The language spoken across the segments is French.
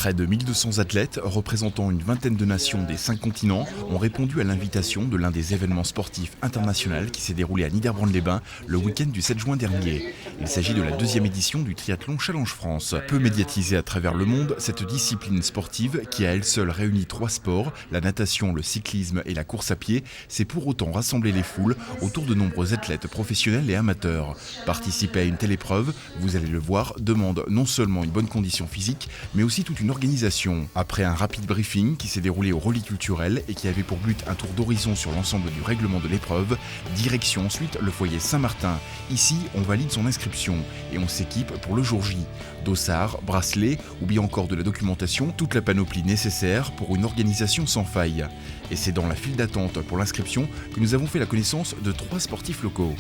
Près de 1200 athlètes, représentant une vingtaine de nations des 5 continents, ont répondu à l'invitation de l'un des événements sportifs internationaux qui s'est déroulé à Niederbronn-les-Bains le week-end du 7 juin dernier. Il s'agit de la 2e édition du triathlon Challenge France. Peu médiatisée à travers le monde, cette discipline sportive, qui à elle seule réunit 3 sports, la natation, le cyclisme et la course à pied, s'est pour autant rassemblé les foules autour de nombreux athlètes professionnels et amateurs. Participer à une telle épreuve, vous allez le voir, demande non seulement une bonne condition physique, mais aussi toute une organisation. Après un rapide briefing qui s'est déroulé au Relais culturel et qui avait pour but un tour d'horizon sur l'ensemble du règlement de l'épreuve, direction ensuite le foyer Saint-Martin. Ici, on valide son inscription et on s'équipe pour le jour J. Dossard, bracelet ou bien encore de la documentation, toute la panoplie nécessaire pour une organisation sans faille. Et c'est dans la file d'attente pour l'inscription que nous avons fait la connaissance de 3 sportifs locaux.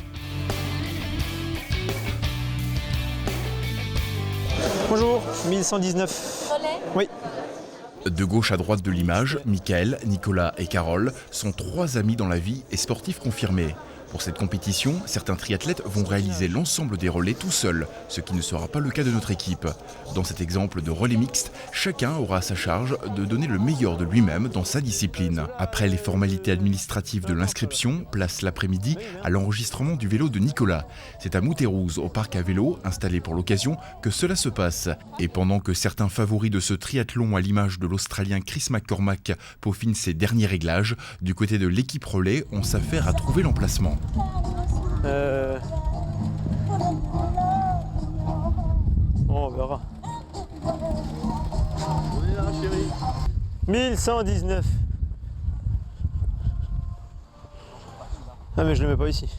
Bonjour, 1119. Oui. De gauche à droite de l'image, Michael, Nicolas et Carole sont 3 amis dans la vie et sportifs confirmés. Pour cette compétition, certains triathlètes vont réaliser l'ensemble des relais tout seuls, ce qui ne sera pas le cas de notre équipe. Dans cet exemple de relais mixte, chacun aura à sa charge de donner le meilleur de lui-même dans sa discipline. Après les formalités administratives de l'inscription, place l'après-midi à l'enregistrement du vélo de Nicolas. C'est à Moutérouze, au parc à vélo, installé pour l'occasion, que cela se passe. Et pendant que certains favoris de ce triathlon à l'image de l'Australien Chris McCormack peaufinent ses derniers réglages, du côté de l'équipe relais, on s'affaire à trouver l'emplacement. On verra. On est là, chérie. 1119. Ah mais je le mets pas ici.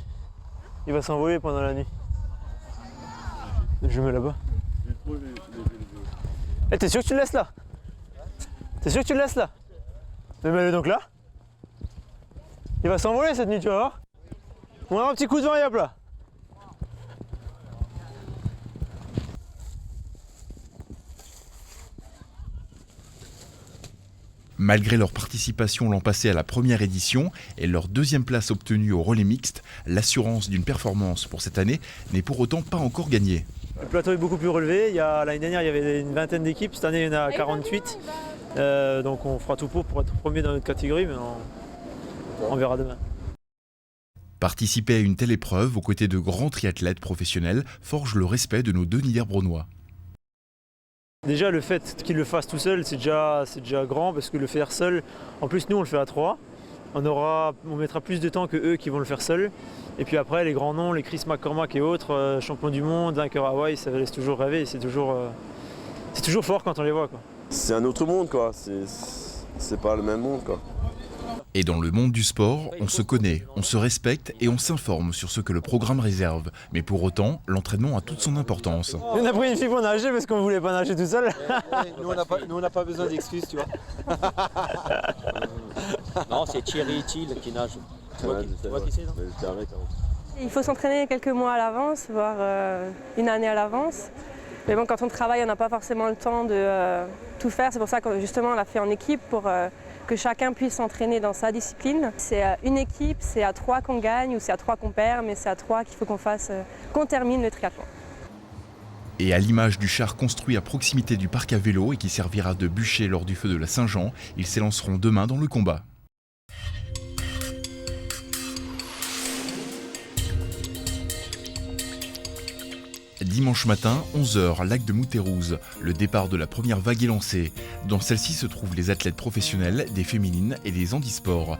Il va s'envoler pendant la nuit. Je le mets là-bas. Eh, t'es sûr que tu le laisses là? T'es sûr que tu le laisses là? Mais mets-le donc là. Il va s'envoler cette nuit, tu vas voir. On a un petit coup de vent et hop là. Malgré leur participation l'an passé à la première édition et leur 2e place obtenue au relais mixte, l'assurance d'une performance pour cette année n'est pour autant pas encore gagnée. Le plateau est beaucoup plus relevé. L'année dernière, il y avait une vingtaine d'équipes. Cette année, il y en a 48. Donc on fera tout pour être premier dans notre catégorie, mais on verra demain. Participer à une telle épreuve aux côtés de grands triathlètes professionnels forge le respect de nos 2 Niederbronnois. Déjà, le fait qu'ils le fassent tout seul, c'est déjà grand, parce que le faire seul, en plus nous on le fait à 3. On mettra plus de temps que eux qui vont le faire seuls. Et puis après, les grands noms, les Chris McCormack et autres, champions du monde, vainqueurs Hawaï, ça laisse toujours rêver. C'est toujours fort quand on les voit, quoi. C'est un autre monde, quoi. C'est pas le même monde, quoi. Et dans le monde du sport, on se connaît, on se respecte et on s'informe sur ce que le programme réserve. Mais pour autant, l'entraînement a toute son importance. On a pris une fille pour nager parce qu'on ne voulait pas nager tout seul. Nous, on n'a pas besoin d'excuses, tu vois. Non, c'est Thierry Thiel qui nage. Tu vois qui c'est, non? Il faut s'entraîner quelques mois à l'avance, voire une année à l'avance. Mais bon, quand on travaille, on n'a pas forcément le temps de tout faire. C'est pour ça que justement, on l'a fait en équipe pour que chacun puisse s'entraîner dans sa discipline. C'est une équipe, c'est à 3 qu'on gagne ou c'est à 3 qu'on perd, mais c'est à 3 qu'il faut qu'on termine le triathlon. Et à l'image du char construit à proximité du parc à vélo et qui servira de bûcher lors du feu de la Saint-Jean, ils s'élanceront demain dans le combat. Dimanche matin, 11h, lac de Moutérouze. Le départ de la première vague est lancé. Dans celle-ci se trouvent les athlètes professionnels, des féminines et des handisports.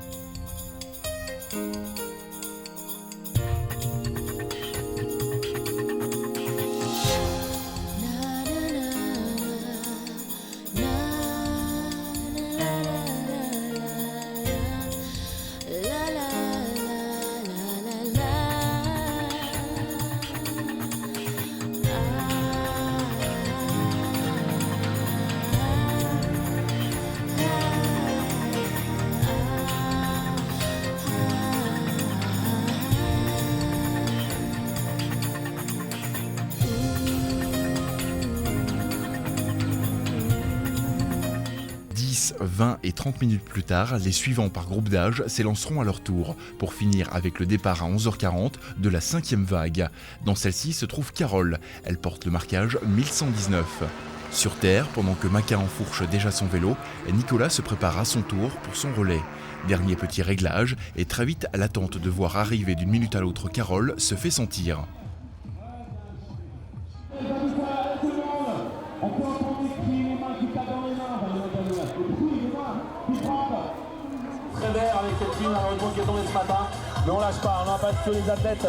10, 20 et 30 minutes plus tard, les suivants par groupe d'âge s'élanceront à leur tour pour finir avec le départ à 11h40 de la 5e vague. Dans celle-ci se trouve Carole, elle porte le marquage 1119. Sur terre, pendant que Maca enfourche déjà son vélo, Nicolas se prépare à son tour pour son relais. Dernier petit réglage et très vite l'attente de voir arriver d'une minute à l'autre Carole se fait sentir. Très vert avec cette ligne malheureusement qui est tombée ce matin, mais on lâche pas, on n'a pas que les athlètes.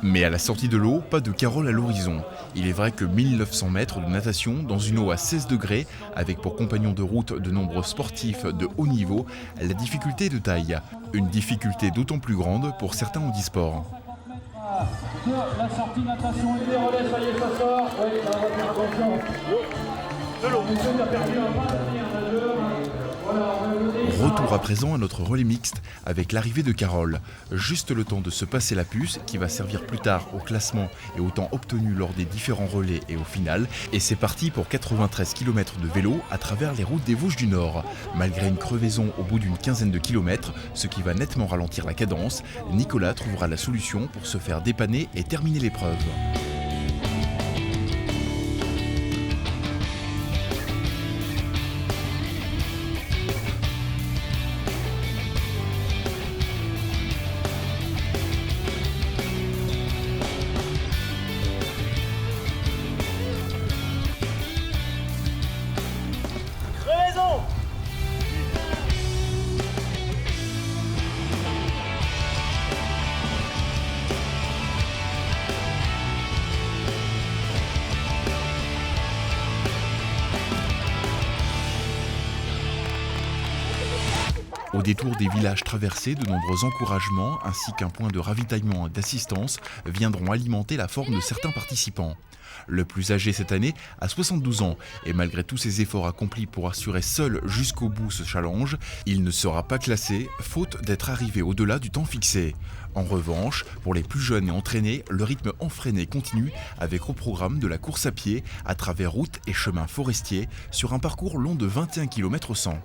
Mais à la sortie de l'eau, pas de Carole à l'horizon. Il est vrai que 1900 mètres de natation dans une eau à 16 degrés, avec pour compagnons de route de nombreux sportifs de haut niveau, la difficulté est de taille. Une difficulté d'autant plus grande pour certains handisports. Sur la sortie natation et les relais, ça y est, ça sort. Oui, ça va faire attention. De l'eau. On a perdu un bras de nageur. Retour à présent à notre relais mixte avec l'arrivée de Carole. Juste le temps de se passer la puce qui va servir plus tard au classement et au temps obtenu lors des différents relais et au final. Et c'est parti pour 93 km de vélo à travers les routes des Vosges du Nord. Malgré une crevaison au bout d'une quinzaine de kilomètres, ce qui va nettement ralentir la cadence, Nicolas trouvera la solution pour se faire dépanner et terminer l'épreuve. Au détour des villages traversés, de nombreux encouragements ainsi qu'un point de ravitaillement et d'assistance viendront alimenter la forme de certains participants. Le plus âgé cette année a 72 ans et malgré tous ses efforts accomplis pour assurer seul jusqu'au bout ce challenge, il ne sera pas classé faute d'être arrivé au-delà du temps fixé. En revanche, pour les plus jeunes et entraînés, le rythme effréné continue avec au programme de la course à pied à travers routes et chemins forestiers sur un parcours long de 21 km 100.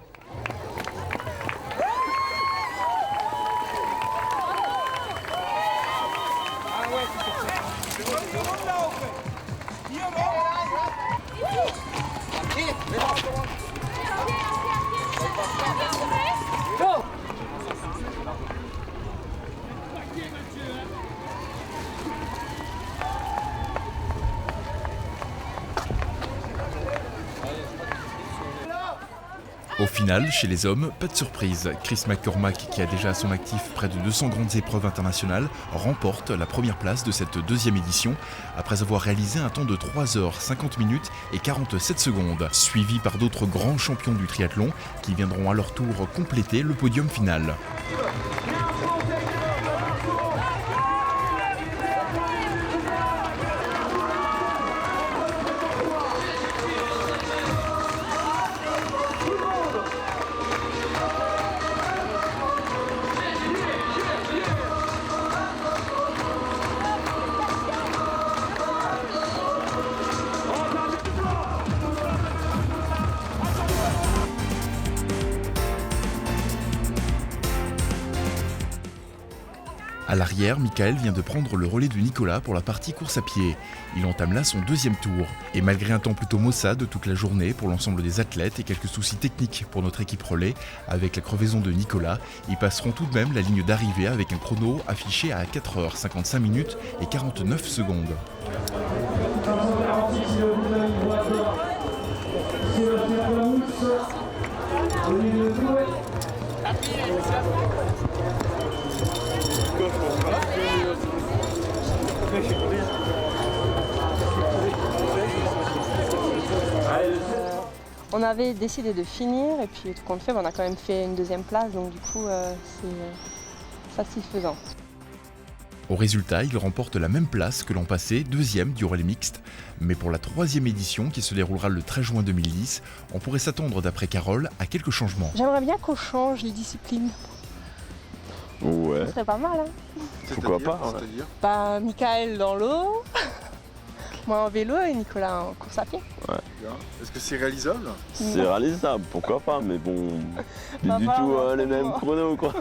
Au final, chez les hommes, pas de surprise. Chris McCormack, qui a déjà à son actif près de 200 grandes épreuves internationales, remporte la première place de cette deuxième édition après avoir réalisé un temps de 3h50 minutes et 47 secondes, suivi par d'autres grands champions du triathlon qui viendront à leur tour compléter le podium final. À l'arrière, Michael vient de prendre le relais de Nicolas pour la partie course à pied. Il entame là son deuxième tour. Et malgré un temps plutôt maussade toute la journée pour l'ensemble des athlètes et quelques soucis techniques pour notre équipe relais, avec la crevaison de Nicolas, ils passeront tout de même la ligne d'arrivée avec un chrono affiché à 4h55 minutes et 49 secondes. On avait décidé de finir et puis tout compte fait, on a quand même fait une deuxième place, donc du coup c'est satisfaisant. Au résultat, il remporte la même place que l'an passé, deuxième du relais mixte. Mais pour la troisième édition qui se déroulera le 13 juin 2010, on pourrait s'attendre d'après Carole à quelques changements. J'aimerais bien qu'on change les disciplines. Ouais. Ce serait pas mal, hein. Pourquoi pas, hein. Bah, Michael dans l'eau, moi en vélo et Nicolas en course à pied. Ouais. Bien. Est-ce que c'est réalisable? C'est réalisable, pourquoi pas, mais bon, pas du tout les mêmes chronos quoi.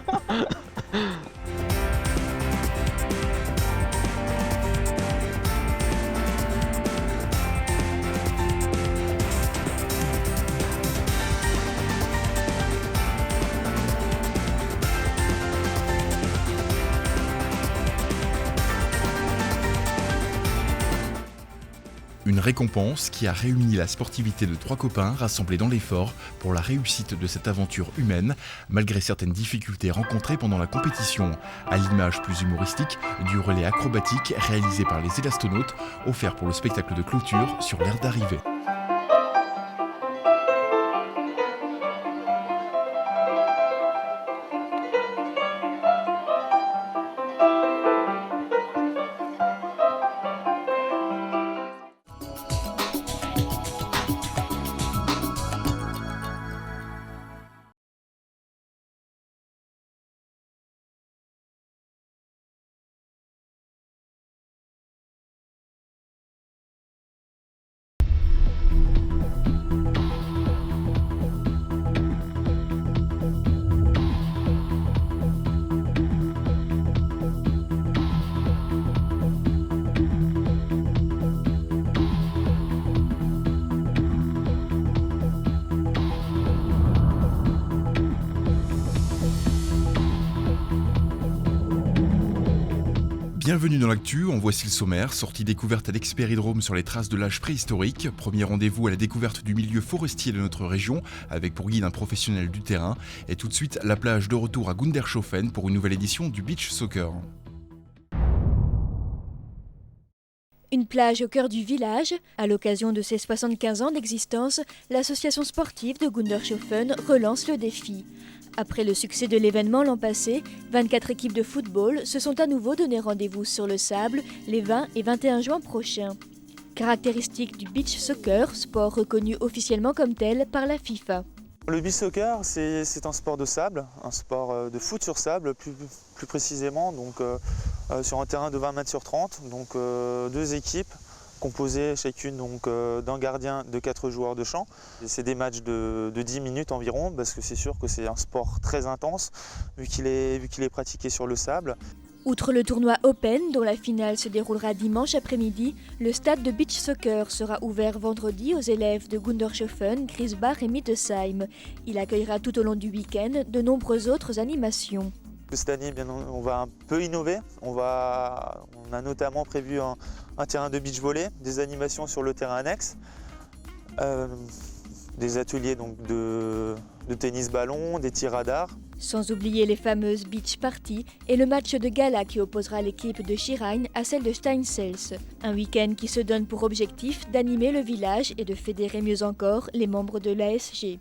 Une récompense qui a réuni la sportivité de 3 copains rassemblés dans l'effort pour la réussite de cette aventure humaine, malgré certaines difficultés rencontrées pendant la compétition, à l'image plus humoristique du relais acrobatique réalisé par les élastonautes, offert pour le spectacle de clôture sur l'aire d'arrivée. Bienvenue dans l'actu, en voici le sommaire. Sortie découverte à l'Expéridrome sur les traces de l'âge préhistorique. Premier rendez-vous à la découverte du milieu forestier de notre région, avec pour guide un professionnel du terrain. Et tout de suite, la plage de retour à Gundershofen pour une nouvelle édition du Beach Soccer. Une plage au cœur du village. À l'occasion de ses 75 ans d'existence, l'association sportive de Gundershofen relance le défi. Après le succès de l'événement l'an passé, 24 équipes de football se sont à nouveau donné rendez-vous sur le sable les 20 et 21 juin prochains. Caractéristique du beach soccer, sport reconnu officiellement comme tel par la FIFA. Le beach soccer, c'est un sport de sable, un sport de foot sur sable plus précisément, donc sur un terrain de 20 mètres sur 30, donc 2 équipes composées chacune d'un gardien, de 4 joueurs de champ. C'est des matchs de 10 minutes environ, parce que c'est sûr que c'est un sport très intense, vu qu'il est pratiqué sur le sable. Outre le tournoi Open, dont la finale se déroulera dimanche après-midi, le stade de beach soccer sera ouvert vendredi aux élèves de Gundershofen, Griesbach et Mittesheim. Il accueillera tout au long du week-end de nombreuses autres animations. Cette année, on va un peu innover. On a notamment prévu un terrain de beach volley, des animations sur le terrain annexe, des ateliers de tennis ballon, des tirs radars. Sans oublier les fameuses beach parties et le match de gala qui opposera l'équipe de Schirheim à celle de Steinsels. Un week-end qui se donne pour objectif d'animer le village et de fédérer mieux encore les membres de l'ASG.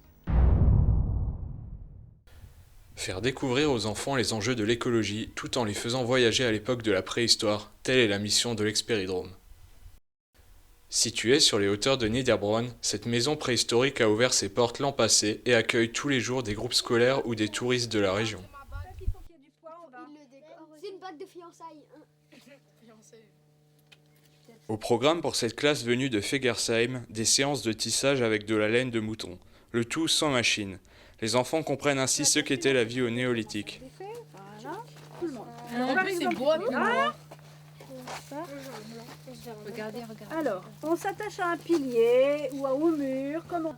Faire découvrir aux enfants les enjeux de l'écologie tout en les faisant voyager à l'époque de la préhistoire, telle est la mission de l'Expéridrome. Située sur les hauteurs de Niederbronn, cette maison préhistorique a ouvert ses portes l'an passé et accueille tous les jours des groupes scolaires ou des touristes de la région. Au programme pour cette classe venue de Fegersheim, des séances de tissage avec de la laine de mouton, le tout sans machine. Les enfants comprennent ainsi ce qu'était la vie au néolithique. Alors, on s'attache à un pilier ou au mur, comment?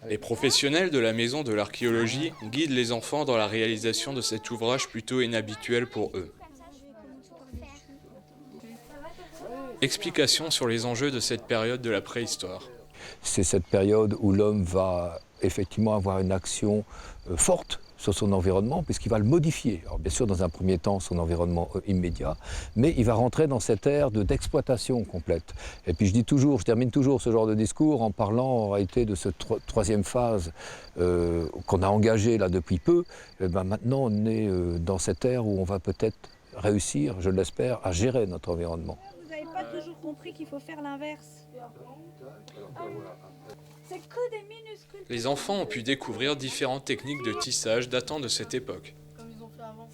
Les professionnels de la maison de l'archéologie guident les enfants dans la réalisation de cet ouvrage plutôt inhabituel pour eux. Explication sur les enjeux de cette période de la préhistoire. C'est cette période où l'homme va effectivement avoir une action forte sur son environnement, puisqu'il va le modifier. Alors bien sûr, dans un premier temps, son environnement immédiat, mais il va rentrer dans cette ère d'exploitation complète. Et puis je termine toujours ce genre de discours en parlant en réalité de cette troisième phase qu'on a engagée là depuis peu. Et maintenant, on est dans cette ère où on va peut-être réussir, je l'espère, à gérer notre environnement. Vous n'avez pas toujours compris qu'il faut faire l'inverse. C'est que des minuscules. Les enfants ont pu découvrir différentes techniques de tissage datant de cette époque.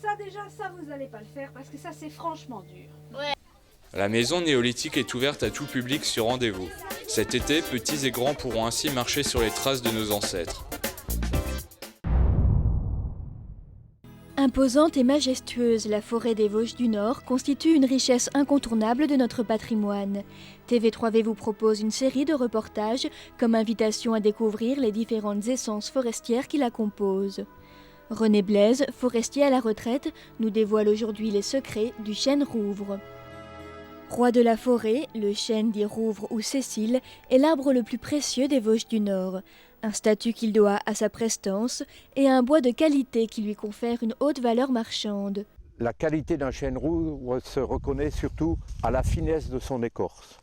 Ça déjà, vous n'allez pas le faire parce que ça c'est franchement dur. La maison néolithique est ouverte à tout public sur rendez-vous. Cet été, petits et grands pourront ainsi marcher sur les traces de nos ancêtres. Imposante et majestueuse, la forêt des Vosges du Nord constitue une richesse incontournable de notre patrimoine. TV3V vous propose une série de reportages comme invitation à découvrir les différentes essences forestières qui la composent. René Blaise, forestier à la retraite, nous dévoile aujourd'hui les secrets du chêne rouvre. Roi de la forêt, le chêne dit rouvre ou Cécile est l'arbre le plus précieux des Vosges du Nord. Un statut qu'il doit à sa prestance et à un bois de qualité qui lui confère une haute valeur marchande. La qualité d'un chêne rouvre se reconnaît surtout à la finesse de son écorce.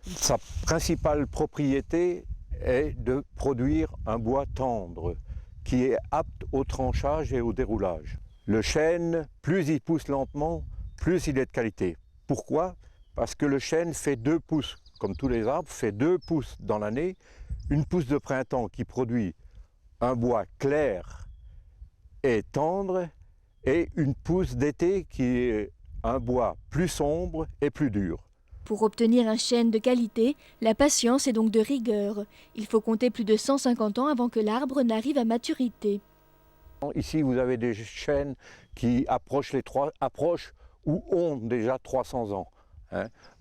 Sa principale propriété est de produire un bois tendre qui est apte au tranchage et au déroulage. Le chêne, plus il pousse lentement, plus il est de qualité. Pourquoi ? Parce que le chêne fait 2 pousses, comme tous les arbres, fait 2 pousses dans l'année. Une pousse de printemps qui produit un bois clair et tendre et une pousse d'été qui est un bois plus sombre et plus dur. Pour obtenir un chêne de qualité, la patience est donc de rigueur. Il faut compter plus de 150 ans avant que l'arbre n'arrive à maturité. Ici, vous avez des chênes qui approchent ou ont déjà 300 ans.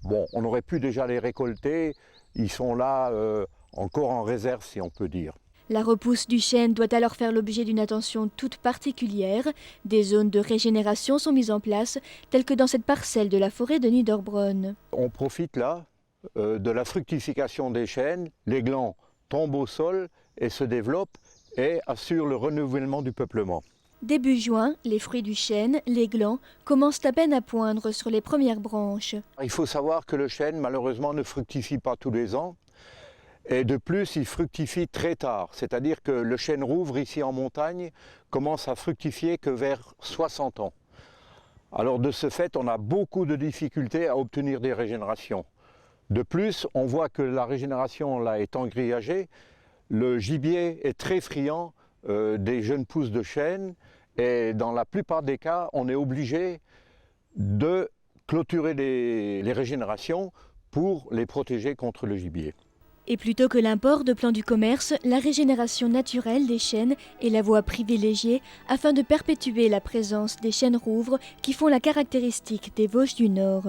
Bon, on aurait pu déjà les récolter, ils sont là encore en réserve si on peut dire. La repousse du chêne doit alors faire l'objet d'une attention toute particulière. Des zones de régénération sont mises en place, telles que dans cette parcelle de la forêt de Niederbronn. On profite là de la fructification des chênes, les glands tombent au sol et se développent et assurent le renouvellement du peuplement. Début juin, les fruits du chêne, les glands, commencent à peine à poindre sur les premières branches. Il faut savoir que le chêne, malheureusement, ne fructifie pas tous les ans. Et de plus, il fructifie très tard. C'est-à-dire que le chêne rouvre, ici en montagne, commence à fructifier que vers 60 ans. Alors de ce fait, on a beaucoup de difficultés à obtenir des régénérations. De plus, on voit que la régénération là est engrillagée. Le gibier est très friand des jeunes pousses de chêne et dans la plupart des cas, on est obligé de clôturer les régénérations pour les protéger contre le gibier. Et plutôt que l'import de plants du commerce, la régénération naturelle des chênes est la voie privilégiée afin de perpétuer la présence des chênes rouvres qui font la caractéristique des Vosges du Nord.